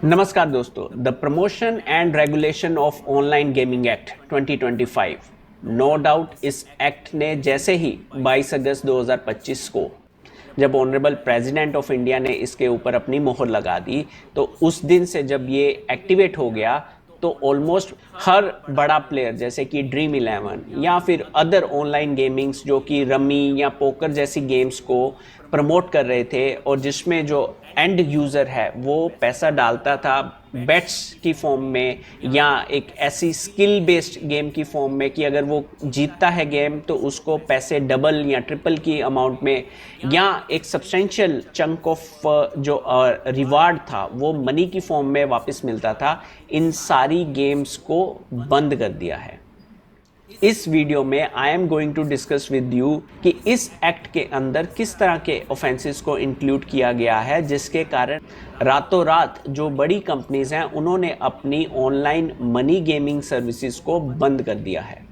नमस्कार दोस्तों, the promotion and regulation of online gaming act 2025। No doubt इस act ने जैसे ही 22 अगस्त 2025 को जब ऑनरेबल प्रेसिडेंट ऑफ इंडिया ने इसके ऊपर अपनी मोहर लगा दी, तो उस दिन से जब ये एक्टिवेट हो गया तो ऑलमोस्ट हर बड़ा प्लेयर जैसे कि ड्रीम इलेवन या फिर अदर ऑनलाइन गेमिंग्स जो कि रमी या पोकर जैसी गेम्स को प्रमोट कर रहे थे और जिसमें जो एंड यूज़र है वो पैसा डालता था बेट्स की फॉर्म में या एक ऐसी स्किल बेस्ड गेम की फॉर्म में कि अगर वो जीतता है गेम तो उसको पैसे डबल या ट्रिपल की अमाउंट में या एक सब्सटेंशियल चंक ऑफ जो रिवार्ड था वो मनी की फॉर्म में वापस मिलता था। इन सारी गेम्स को बंद कर दिया है। इस वीडियो में I am going to discuss with you कि इस एक्ट के अंदर किस तरह के ऑफेंसेस को इंक्लूड किया गया है, जिसके कारण रातों रात जो बड़ी कंपनीज हैं उन्होंने अपनी ऑनलाइन मनी गेमिंग सर्विसेज को बंद कर दिया है।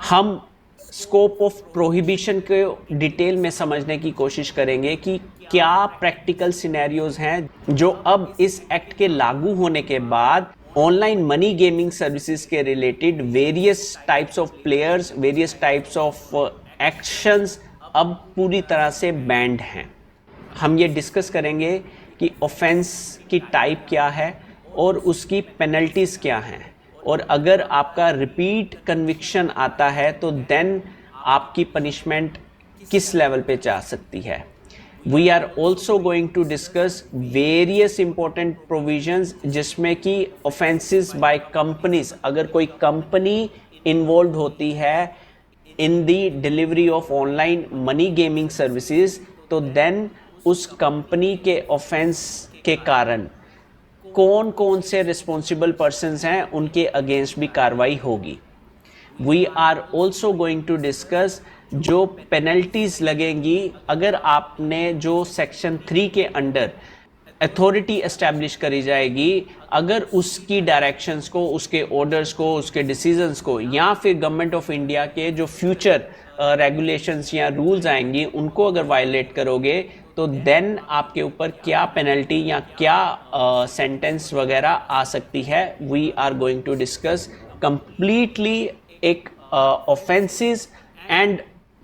हम स्कोप ऑफ प्रोहिबिशन को डिटेल में समझने की कोशिश करेंगे कि क्या प्रैक्टिकल सिनेरियोज हैं जो अब इस एक्ट के लागू होने के बाद ऑनलाइन मनी गेमिंग सर्विसेज के related various types of players, various types of actions अब पूरी तरह से बैंड हैं। हम ये डिस्कस करेंगे कि ऑफेंस की टाइप क्या है और उसकी पेनल्टीज़ क्या हैं, और अगर आपका रिपीट कन्विक्शन आता है तो देन आपकी पनिशमेंट किस लेवल पे जा सकती है। We are also going to discuss various important provisions जिसमें कि offenses by companies, अगर कोई कंपनी involved होती है in the delivery of online money gaming services तो then उस कंपनी के offense के कारण कौन कौन से responsible persons हैं उनके against भी कार्रवाई होगी। We are also going to discuss जो पेनल्टीज लगेंगी अगर आपने जो सेक्शन 3 के अंडर अथॉरिटी एस्टैब्लिश करी जाएगी, अगर उसकी डायरेक्शंस को, उसके ऑर्डर्स को, उसके डिसीजंस को या फिर गवर्नमेंट ऑफ इंडिया के जो फ्यूचर रेगुलेशंस या रूल्स आएंगी उनको अगर वायलेट करोगे तो देन आपके ऊपर क्या पेनल्टी या क्या सेंटेंस वगैरह आ सकती है। We are going to discuss completely एक ऑफेंसेस एंड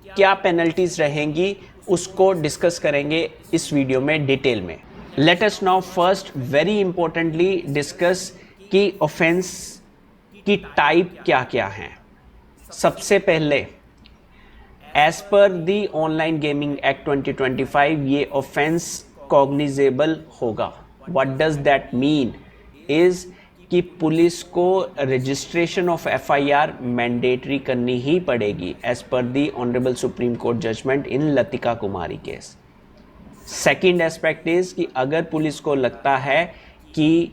क्या पेनल्टीज रहेंगी उसको डिस्कस करेंगे इस वीडियो में डिटेल में। Let us now first very importantly discuss कि ऑफेंस की टाइप क्या क्या हैं। सबसे पहले as per the online gaming act 2025 ये ऑफेंस कॉग्निजेबल होगा। What does that mean is कि पुलिस को रजिस्ट्रेशन ऑफ एफआईआर मैंडेटरी करनी ही पड़ेगी as per the honourable supreme court judgment in Latika Kumari case. Second aspect is कि अगर पुलिस को लगता है कि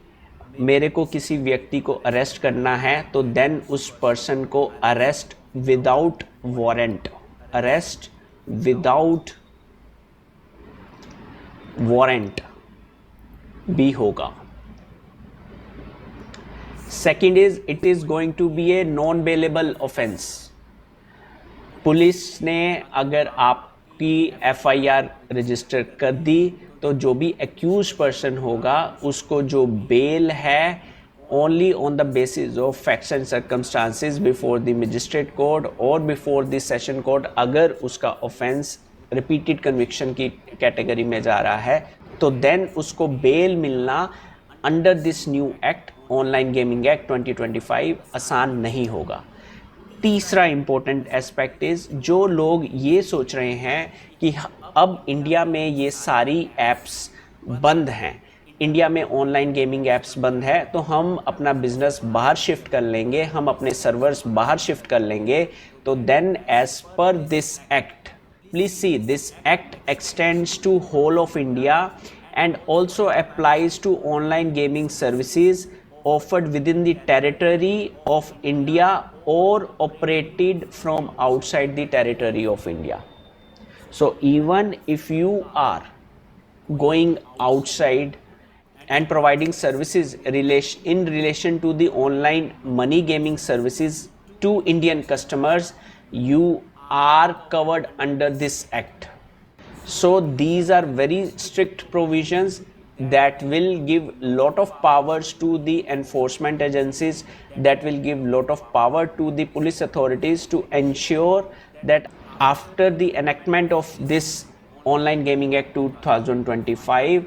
मेरे को किसी व्यक्ति को अरेस्ट करना है तो देन उस पर्सन को arrest without warrant, arrest without warrant भी होगा। Second is it is going to be a non-bailable offense। Police ने अगर आपकी एफआईआर रजिस्टर कर दी तो जो भी एक्यूज पर्सन होगा उसको जो बेल है only on the basis of facts and circumstances before the magistrate court और बिफोर द सेशन कोर्ट, अगर उसका ऑफेंस रिपीटेड कन्विक्शन की कैटेगरी में जा रहा है तो देन उसको बेल मिलना under this new act online gaming act 2025 आसान नहीं होगा। तीसरा इंपॉर्टेंट एस्पेक्ट इज जो लोग ये सोच रहे हैं कि अब इंडिया में ये सारी एप्स बंद हैं, इंडिया में ऑनलाइन गेमिंग एप्स बंद है तो हम अपना बिजनेस बाहर शिफ्ट कर लेंगे, हम अपने सर्वर्स बाहर शिफ्ट कर लेंगे, तो then as per this act, please see this act extends to whole of India and also applies to online gaming services offered within the territory of India or operated from outside the territory of India. So even if you are going outside and providing services in relation to the online money gaming services to Indian customers, you are covered under this act. So these are very strict provisions that will give lot of powers to the enforcement agencies, that will give lot of power to the police authorities to ensure that after the enactment of this Online Gaming Act 2025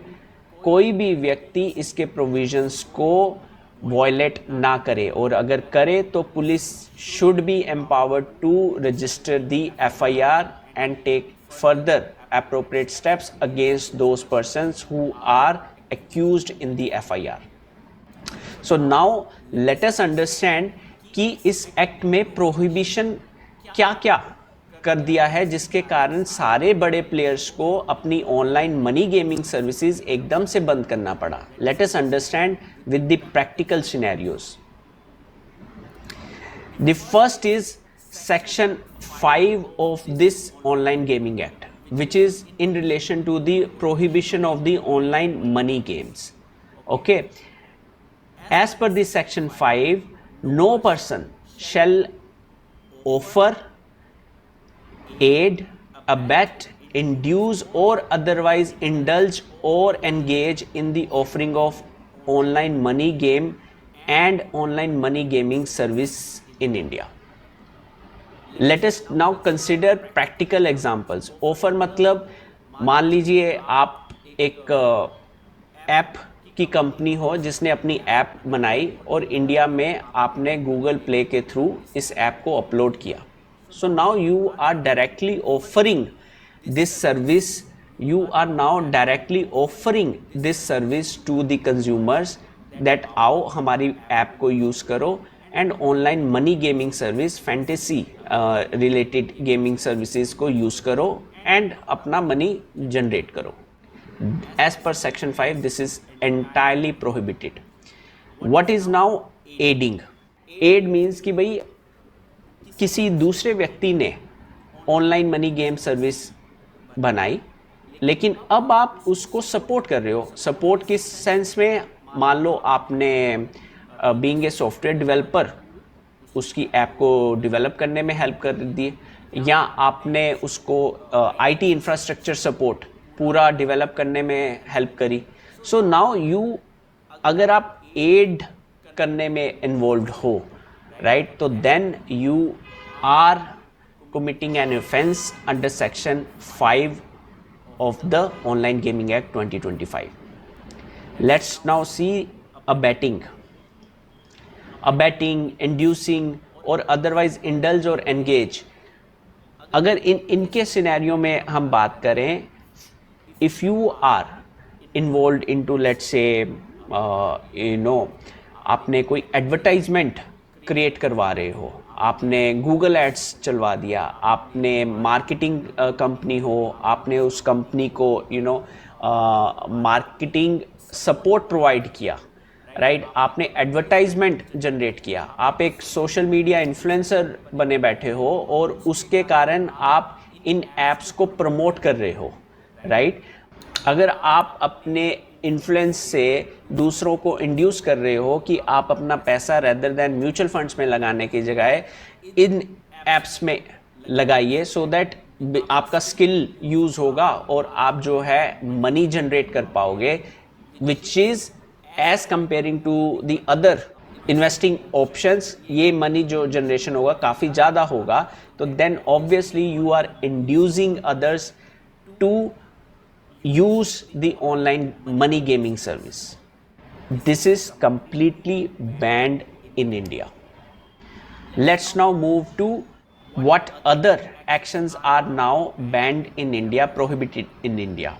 कोई भी व्यक्ति इसके provisions को violet ना करे, और अगर करे तो police should be empowered to register the FIR and take further appropriate steps against those persons who are accused in the FIR. So now let us understand कि इस एक्ट में प्रोहिबिशन क्या क्या कर दिया है जिसके कारण सारे बड़े प्लेयर्स को अपनी ऑनलाइन मनी गेमिंग सर्विसेज एकदम से बंद करना पड़ा. Let us understand with the practical scenarios. The first is section 5 of this Online Gaming Act, which is in relation to the prohibition of the online money games. Okay, as per this section 5, no person shall offer, aid, abet, induce or otherwise indulge or engage in the offering of online money game and online money gaming service in India. Let us now consider practical examples. Offer मतलब मान लीजिए आप एक app की company हो जिसने अपनी app बनाई और इंडिया में आपने गूगल प्ले के थ्रू इस ऐप को अपलोड किया. So now you are directly offering this service, you are now directly offering this service to the consumers that आओ हमारी ऐप को यूज़ करो and online money gaming service, fantasy related gaming services को use करो and अपना money generate करो. As per section 5 this is entirely prohibited. What is now aiding? Aid means कि भाई किसी दूसरे व्यक्ति ने ऑनलाइन मनी गेम सर्विस बनाई लेकिन अब आप उसको सपोर्ट कर रहे हो. सपोर्ट किस सेंस में? मान लो आपने बीइंग ए सॉफ्टवेयर डेवलपर उसकी ऐप को डेवलप करने में हेल्प कर दी, या आपने उसको IT इंफ्रास्ट्रक्चर सपोर्ट पूरा डेवलप करने में हेल्प करी. सो नाउ यू, अगर आप एड करने में इन्वॉल्व हो, राइट, तो then you are committing an offense under section 5 of the Online Gaming Act 2025. Let's now see abetting. Abetting, inducing or otherwise indulge or engage. अगर इनके सिनेरियो में हम बात करें, if you are involved into let's say आपने कोई advertisement create करवा रहे हो, आपने गूगल एड्स चलवा दिया, आपने मार्केटिंग कंपनी हो, आपने उस कंपनी को मार्केटिंग सपोर्ट प्रोवाइड किया, राइट, आपने एडवर्टाइजमेंट जनरेट किया, आप एक सोशल मीडिया इन्फ्लुएंसर बने बैठे हो और उसके कारण आप इन ऐप्स को प्रमोट कर रहे हो, राइट. अगर आप अपने इन्फ्लुएंस से दूसरों को इंड्यूस कर रहे हो कि आप अपना पैसा रेदर देन म्यूचुअल फंड्स में लगाने की जगह इन एप्स में लगाइए, सो दैट आपका स्किल यूज़ होगा और आप जो है मनी जनरेट कर पाओगे, which is as comparing to the other investing options. ये मनी जो जनरेशन होगा काफ़ी ज़्यादा होगा, तो then obviously you are inducing others to use the online money gaming service. This is completely banned in India. Let's now move to what other actions are now banned in India, prohibited in India.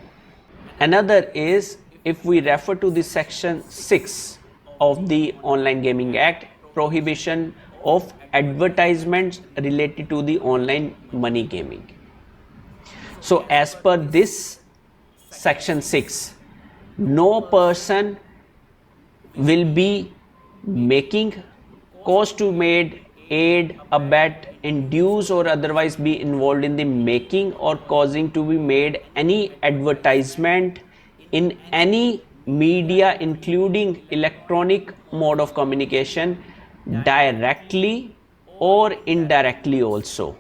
Another is, if we refer to the section 6 of the Online Gaming Act, prohibition of advertisements related to the online money gaming. So as per this section 6, no person will be making, cause to made, aid, abet, induce or otherwise be involved in the making or causing to be made any advertisement in any media including electronic mode of communication directly or indirectly also,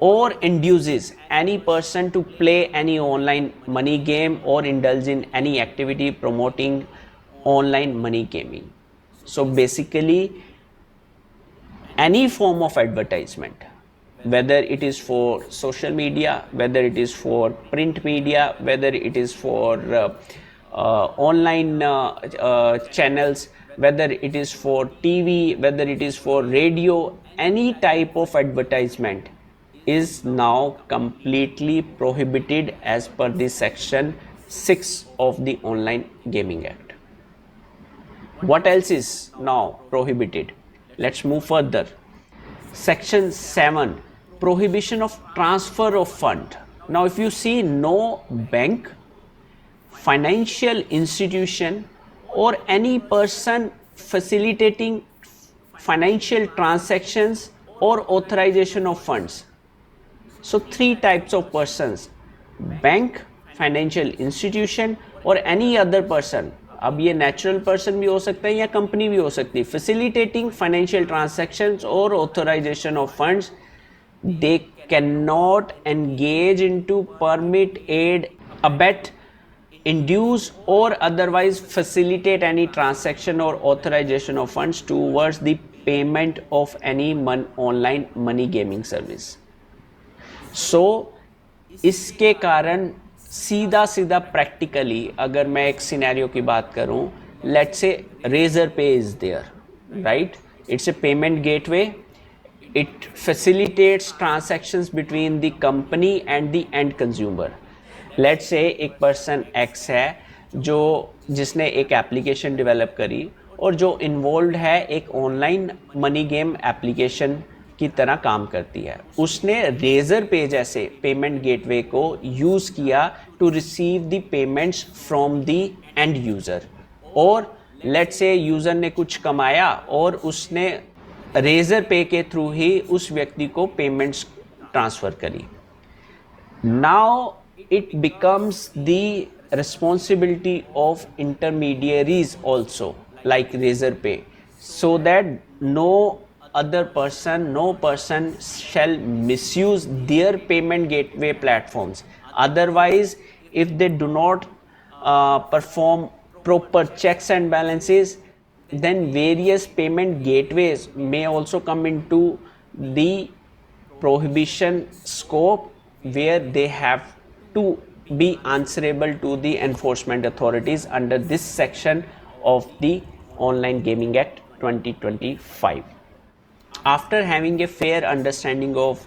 or induces any person to play any online money game or indulge in any activity promoting online money gaming. So basically, any form of advertisement, whether it is for social media, whether it is for print media, whether it is for online channels, whether it is for TV, whether it is for radio, any type of advertisement is now completely prohibited as per the section 6 of the Online Gaming Act. What else is now prohibited? Let's move further. Section 7, prohibition of transfer of fund. Now if you see, no bank, financial institution or any person facilitating financial transactions or authorization of funds. So three types of persons: bank, financial institution और any other person. अब ये natural person भी हो सकता है या company भी हो सकती है, facilitating financial transactions or authorization of funds. They cannot engage into, permit, aid, abet, induce or otherwise facilitate any transaction or authorization of funds towards the payment of any online money gaming service. So इसके कारण सीधा सीधा practically अगर मैं एक scenario की बात करूं, let's say Razorpay is there, right? It's a payment gateway. It facilitates transactions between the company and the end consumer. Let's say एक पर्सन एक्स है जिसने एक एप्लीकेशन डेवलप करी और जो इन्वॉल्व है एक ऑनलाइन मनी गेम एप्लीकेशन की तरह काम करती है. उसने रेजर पे जैसे पेमेंट गेटवे को यूज़ किया to receive the payments from the end user. और लेट्स से यूज़र ने कुछ कमाया और उसने रेजर पे के थ्रू ही उस व्यक्ति को पेमेंट्स ट्रांसफ़र करी. Now it becomes the responsibility of intermediaries also, like Razorpay, so that no person shall misuse their payment gateway platforms. Otherwise, if they do not perform proper checks and balances, then various payment gateways may also come into the prohibition scope, where they have to be answerable to the enforcement authorities under this section of the Online Gaming Act 2025. After having a fair understanding of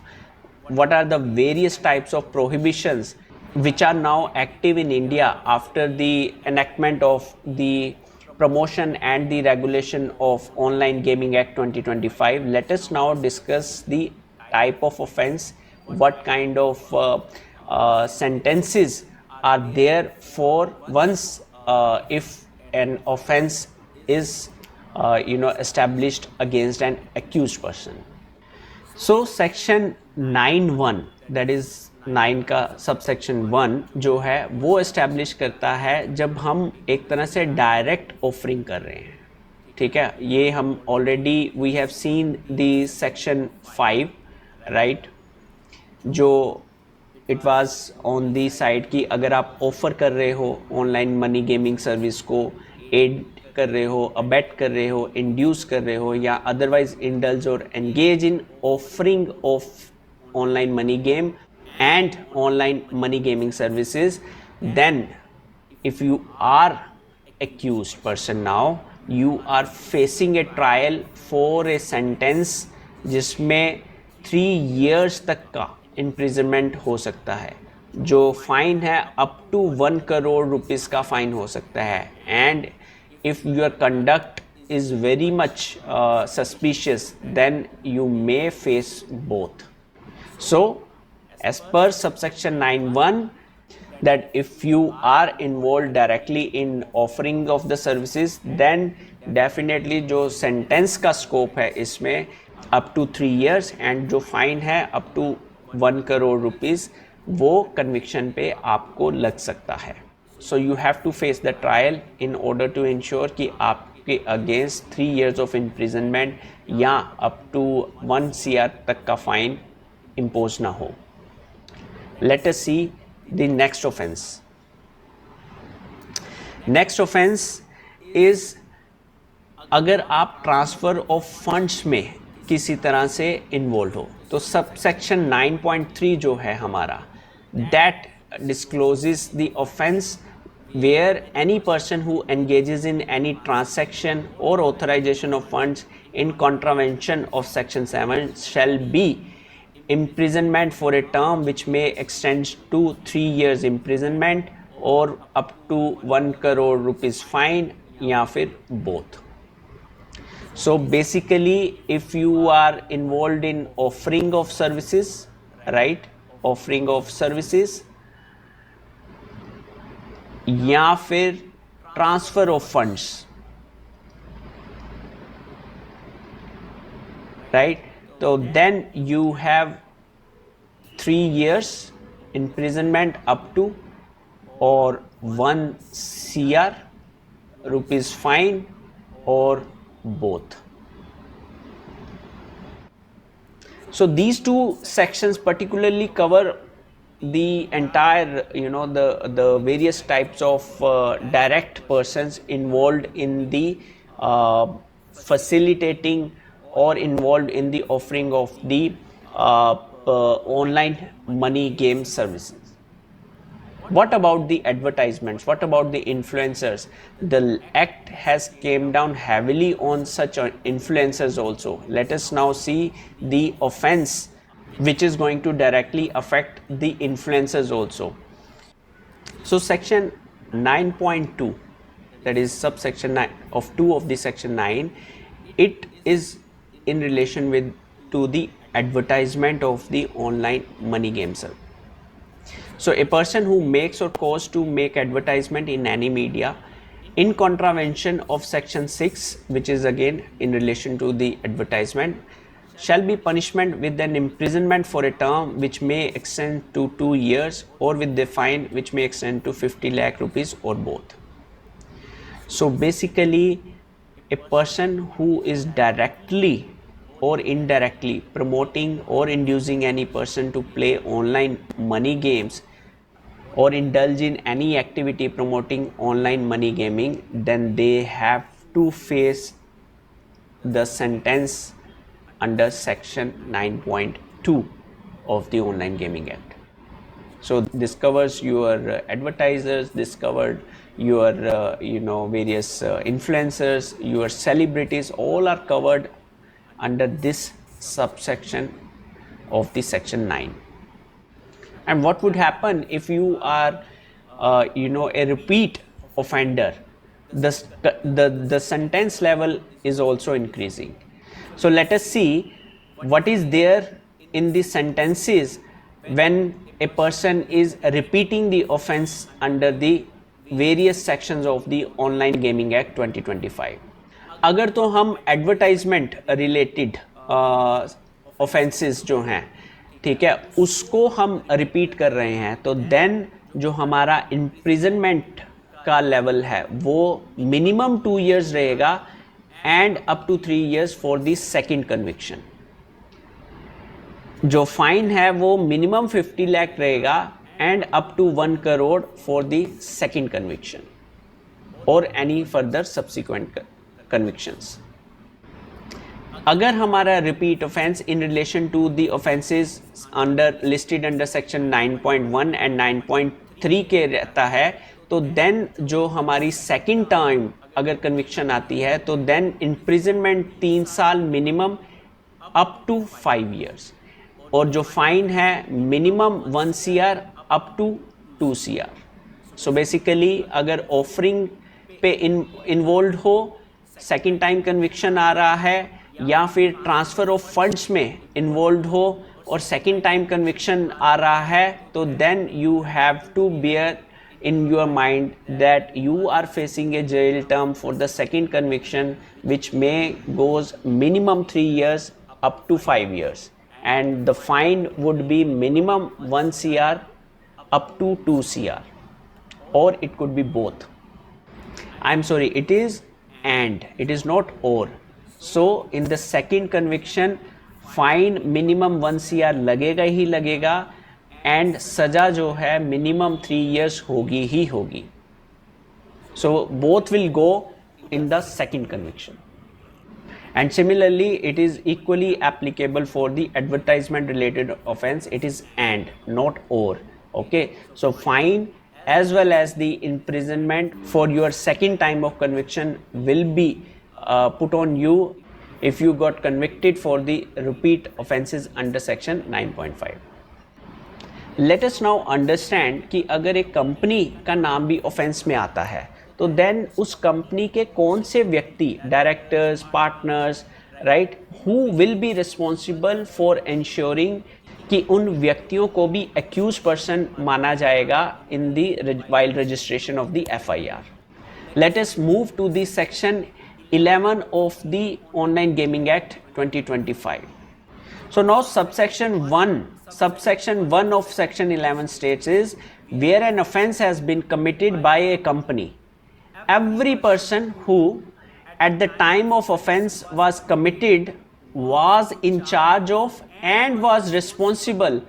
what are the various types of prohibitions which are now active in India after the enactment of the Promotion and the Regulation of Online Gaming Act 2025, let us now discuss the type of offense, what kind of sentences are there for once if an offense is established against an accused person. So section 9(1), that is 9 का subsection 1 जो है वो establish करता है जब हम एक तरह से डायरेक्ट ऑफरिंग कर रहे हैं. ठीक है, ये हम already we have seen the section 5, right, जो it was on the side कि अगर आप ऑफ़र कर रहे हो ऑनलाइन मनी गेमिंग सर्विस को, एड कर रहे हो, अबेट कर रहे हो, इंड्यूस कर रहे हो या अदरवाइज इंडल्ज और engage in offering of online money game and online money gaming services, then if you are accused person, now you are facing a trial for a sentence जिसमें 3 years तक का imprisonment हो सकता है. जो fine है up to 1 crore rupees का fine हो सकता है. And if your conduct is very much suspicious, then you may face both. So as per subsection 9(1), that if you are involved directly in offering of the services, then definitely जो sentence का scope है इसमें up to 3 years and जो fine है up to 1 crore rupees वो conviction पे आपको लग सकता है. So you have to face the trial in order to ensure कि आपके against 3 years of imprisonment या up to 1 CR तक का fine इम्पोज ना हो. Let us see the next offense. Next offense is अगर आप ट्रांसफ़र ऑफ फंड्स में किसी तरह से इन्वॉल्व हो, तो सब सेक्शन 9.3 जो है हमारा, that discloses the offense where any person who engages in any transaction or authorization of funds in contravention of section 7 shall be imprisonment for a term which may extend to 3 years imprisonment or up to 1 crore rupees fine या फिर both. So basically if you are involved in offering of services, right, offering of services या फिर transfer of funds, right, तो then you have 3 years imprisonment up to or 1 CR rupees fine or both. So these two sections particularly cover the entire, the various types of direct persons involved in the facilitating or involved in the offering of the online money game services. What about the advertisements? What about the influencers? The act has came down heavily on such influencers also. Let us now see the offense which is going to directly affect the influencers also. So section 9.2, that is subsection 9 of 2 of the section 9, it is in relation with to the advertisement of the online money game service. So a person who makes or cause to make advertisement in any media in contravention of section 6, which is again in relation to the advertisement, shall be punishment with an imprisonment for a term which may extend to 2 years or with the fine which may extend to 50 lakh rupees or both. So basically a person who is directly or indirectly promoting or inducing any person to play online money games or indulge in any activity promoting online money gaming, then they have to face the sentence under section 9.2 of the Online Gaming Act. So this covers your advertisers, this covered your various influencers, your celebrities, all are covered under this subsection of the section 9. And what would happen if you are a repeat offender? The sentence level is also increasing. So let us see what is there in the sentences when a person is repeating the offense under the various sections of the Online Gaming Act 2025. अगर तो हम advertisement related offences जो हैं, ठीक है, उसको हम repeat कर रहे हैं, तो देन जो हमारा इम्प्रिजनमेंट का लेवल है वो मिनिमम 2 years रहेगा and up to 3 years for the second conviction. जो फाइन है वो मिनिमम 50 लाख रहेगा and up to 1 crore for the second conviction और एनी फर्दर सब्सिक्वेंट कन्विक्शंस. अगर हमारा repeat offence in relation to the offences under listed under section 9.1 and 9.3 के रहता है, तो देन जो हमारी सेकंड टाइम अगर कन्विक्शन आती है तो देन इम्प्रिजनमेंट 3 साल मिनिमम अप टू 5 years और जो फाइन है minimum 1 CR up to 2 CR. So basically अगर ऑफरिंग पे इन्वॉल्व हो, सेकंड टाइम कन्विक्शन आ रहा है, या फिर ट्रांसफ़र ऑफ फंड्स में इन्वॉल्व हो और सेकंड टाइम कन्विक्शन आ रहा है, तो then you have to bear in your mind that you are facing a jail term for the second conviction which may goes minimum 3 years up to 5 years and the fine would be minimum 1 CR up to 2 CR or it could be both. I'm sorry, it is and, it is not or. So in the second conviction fine minimum 1 CR लगेगा ही लगेगा, and सजा जो है minimum 3 years होगी ही होगी. So both will go in the second conviction. And similarly, it is equally applicable for the advertisement related offense. It is and, not or. Okay, so fine as well as the imprisonment for your second time of conviction will be put on you if you got convicted for the repeat offenses under section 9.5. Let us now understand कि अगर एक company का नाम भी offence में आता है तो देन उस कंपनी के कौन से व्यक्ति, directors, partners, right, who will be responsible for ensuring कि उन व्यक्तियों को भी एक्यूज पर्सन माना जाएगा in the while registration of the FIR. Let us move to the section 11 of the Online Gaming Act 2025. So now subsection 1 of section 11 states is where an offense has been committed by a company. Every person who at the time of offense was committed was in charge of and was responsible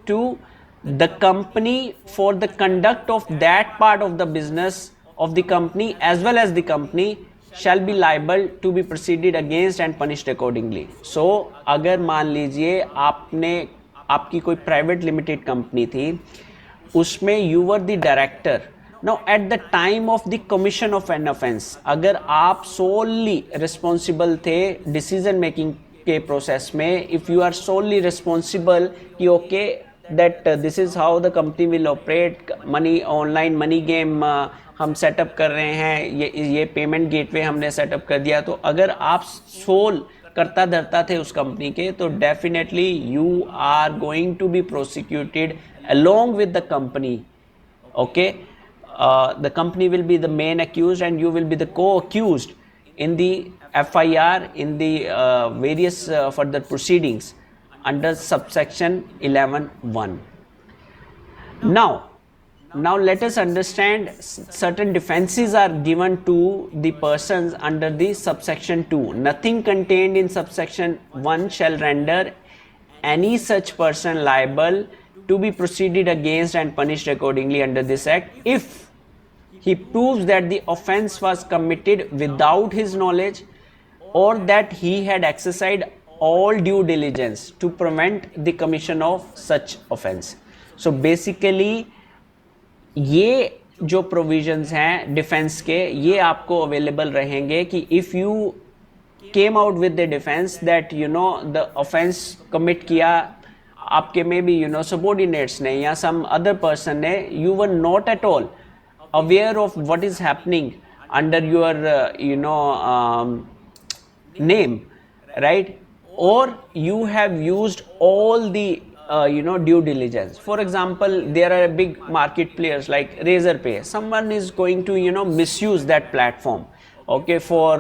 to the company for the conduct of that part of the business of the company as well as the company shall be liable to be proceeded against and punished accordingly. So अगर मान लीजिए आपकी कोई private limited company थी, उसमें you were the director. Now at the time of the commission of an offence, अगर आप solely responsible थे डिसीजन मेकिंग के प्रोसेस में, if you are solely responsible कि okay that this is how the company will operate, money online money game हम setup कर रहे हैं, ये पेमेंट गेटवे हमने सेटअप कर दिया, तो अगर आप सोल करता धरता थे उस कंपनी के, तो definitely you are going to be prosecuted along with the company. Okay, the company will be the main accused and you will be the co-accused in the FIR in the various further proceedings under subsection 11(1). Now let us understand certain defenses are given to the persons under the subsection 2. Nothing contained in subsection 1 shall render any such person liable to be proceeded against and punished accordingly under this act if he proves that the offense was committed without his knowledge or that he had exercised all due diligence to prevent the commission of such offense. So basically ये जो provisions हैं defence के, ये आपको available रहेंगे कि if you came out with the defense that you know the offense commit किया आपके में भी यू नो सबॉर्डिनेट्स ने या सम अदर पर्सन ने, you were not at all aware of what is happening under your you know name, right, और you have used all the you know due diligence. For example, there are big market players like Razorpay. Someone is going to you know misuse that platform, okay, for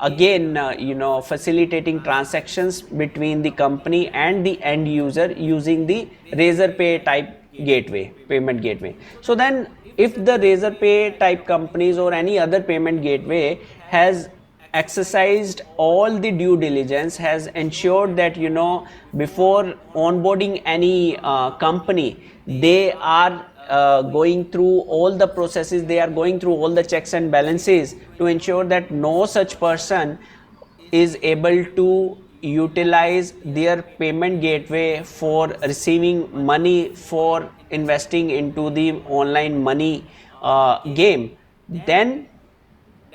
again you know facilitating transactions between the company and the end user using the Razorpay type gateway, payment gateway. So then if the Razorpay type companies or any other payment gateway has exercised all the due diligence, has ensured that you know before onboarding any company they are going through all the processes, they are going through all the checks and balances to ensure that no such person is able to utilize their payment gateway for receiving money for investing into the online money game, then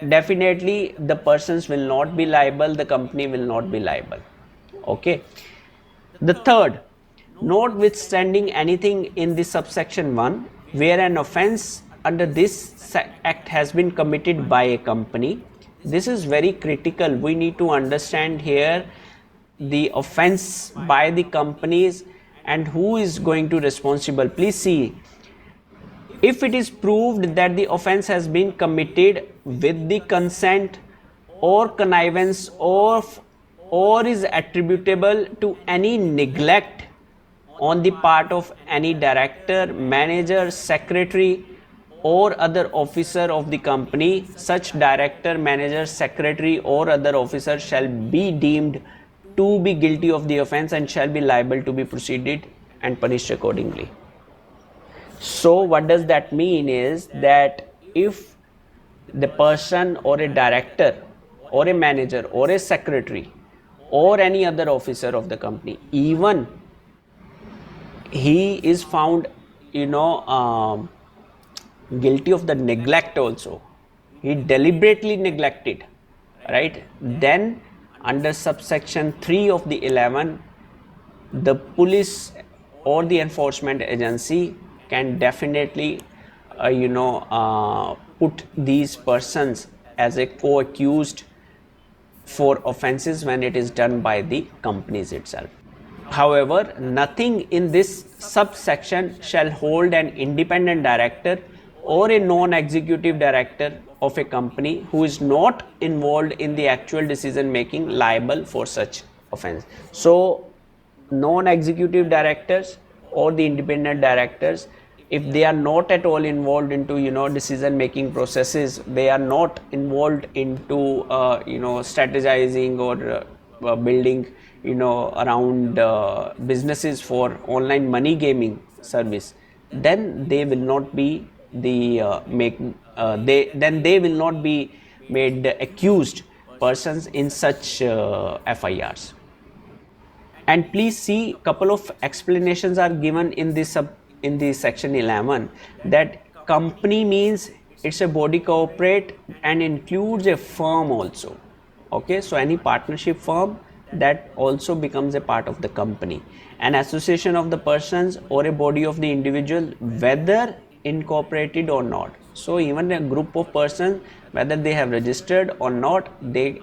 definitely the persons will not be liable, the company will not be liable. Okay, the third, notwithstanding anything in the subsection 1 where an offense under this act has been committed by a company, this is very critical. We need to understand here the offense by the companies and who is going to responsible. Please see, if it is proved that the offense has been committed with the consent or connivance or is attributable to any neglect on the part of any director, manager, secretary or other officer of the company, such director, manager, secretary or other officer shall be deemed to be guilty of the offense and shall be liable to be proceeded and punished accordingly. So what does that mean is that if the person or a director or a manager or a secretary or any other officer of the company, even he is found guilty of the neglect also, he deliberately neglected, right, then under subsection 3 of the 11, the police or the enforcement agency can definitely put these persons as a co-accused for offenses when it is done by the companies itself. However, nothing in this subsection shall hold an independent director or a non-executive director of a company who is not involved in the actual decision making liable for such offense. So non-executive directors or the independent directors, if they are not at all involved into decision making processes, they are not involved into strategizing or building around businesses for online money gaming service, then they will not be they will not be made accused persons in such FIRs. And please see, couple of explanations are given in this in the section 11, that company means it's a body corporate and includes a firm also. Okay, so any partnership firm that also becomes a part of the company, an association of the persons or a body of the individual, whether incorporated or not. So even a group of persons, whether they have registered or not, they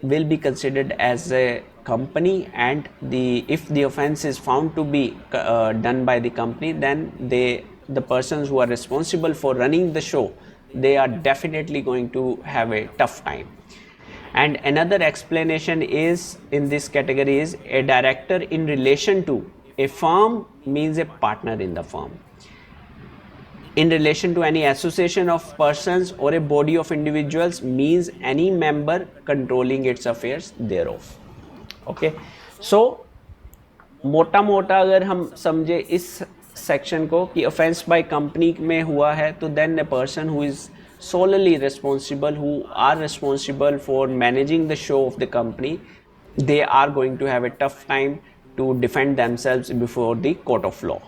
will be considered as a company, and if the offense is found to be done by the company, then the persons who are responsible for running the show, they are definitely going to have a tough time. And another explanation is in this category is a director in relation to a firm means a partner in the firm. In relation to any association of persons or a body of individuals means any member controlling its affairs thereof. Okay, so मोटा मोटा अगर हम समझे इस section को कि offense by company में हुआ है, तो then a person who is solely responsible, who are responsible for managing the show of the company, they are going to have a tough time to defend themselves before the court of law.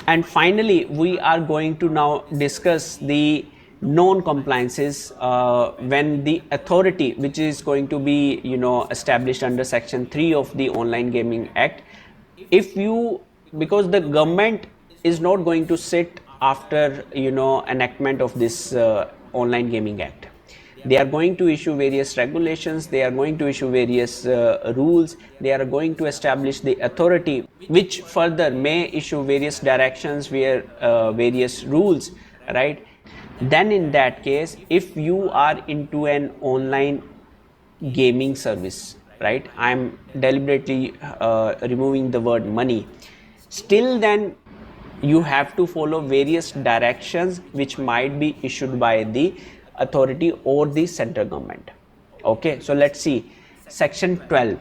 And finally, we are going to now discuss the non-compliances when the authority, which is going to be established under section 3 of the Online Gaming Act, because the government is not going to sit after enactment of this Online Gaming Act. They are going to issue various regulations, they are going to issue various rules, they are going to establish the authority which further may issue various directions, various rules, right? Then in that case, if you are into an online gaming service, right, I am deliberately removing the word money, still then you have to follow various directions which might be issued by the authority or the central government. Okay, so let's see section 12.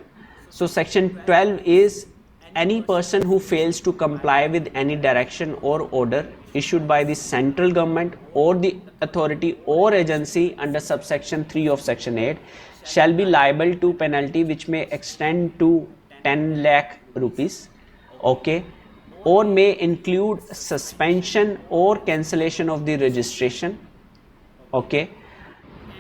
So section 12 is any person who fails to comply with any direction or order issued by the central government or the authority or agency under subsection 3 of section 8 shall be liable to penalty which may extend to 10 lakh rupees, okay, or may include suspension or cancellation of the registration, okay,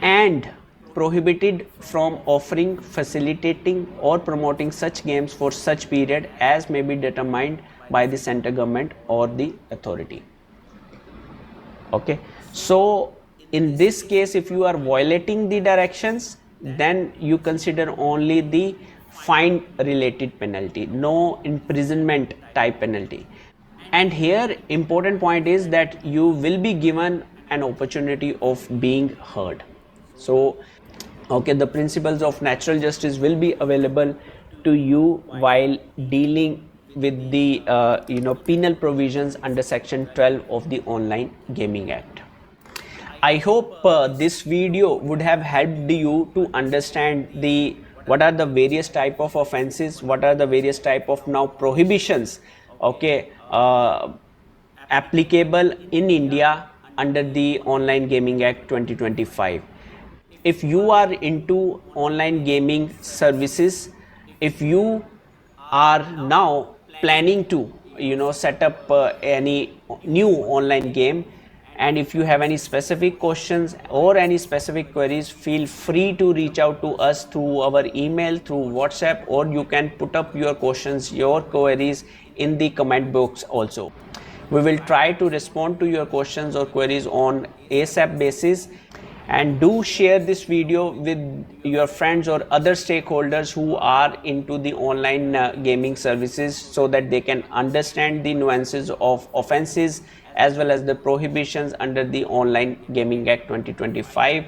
and prohibited from offering, facilitating or promoting such games for such period as may be determined by the central government or the authority. Okay, so in this case, if you are violating the directions, then you consider only the fine related penalty, no imprisonment type penalty. And here important point is that you will be given an opportunity of being heard. So okay, the principles of natural justice will be available to you while dealing with the penal provisions under section 12 of the Online Gaming Act. I hope this video would have helped you to understand the what are the various type of offenses, what are the various type of now prohibitions, okay, applicable in India under the Online Gaming Act 2025. If you are into online gaming services, if you are now planning to set up any new online game, and if you have any specific questions or any specific queries, feel free to reach out to us through our email, through WhatsApp, or you can put up your questions, your queries in the comment box also. We will try to respond to your questions or queries on ASAP basis. And do share this video with your friends or other stakeholders who are into the online gaming services, so that they can understand the nuances of offenses as well as the prohibitions under the Online Gaming Act 2025.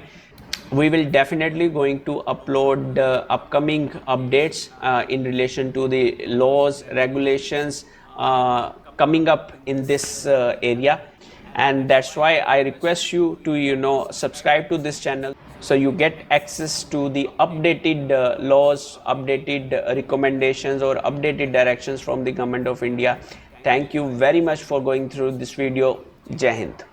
We will definitely going to upload upcoming updates in relation to the laws, regulations coming up in this area. And that's why I request you to subscribe to this channel, so you get access to the updated laws, updated recommendations, or updated directions from the Government of India. Thank you very much for going through this video. Jai Hind.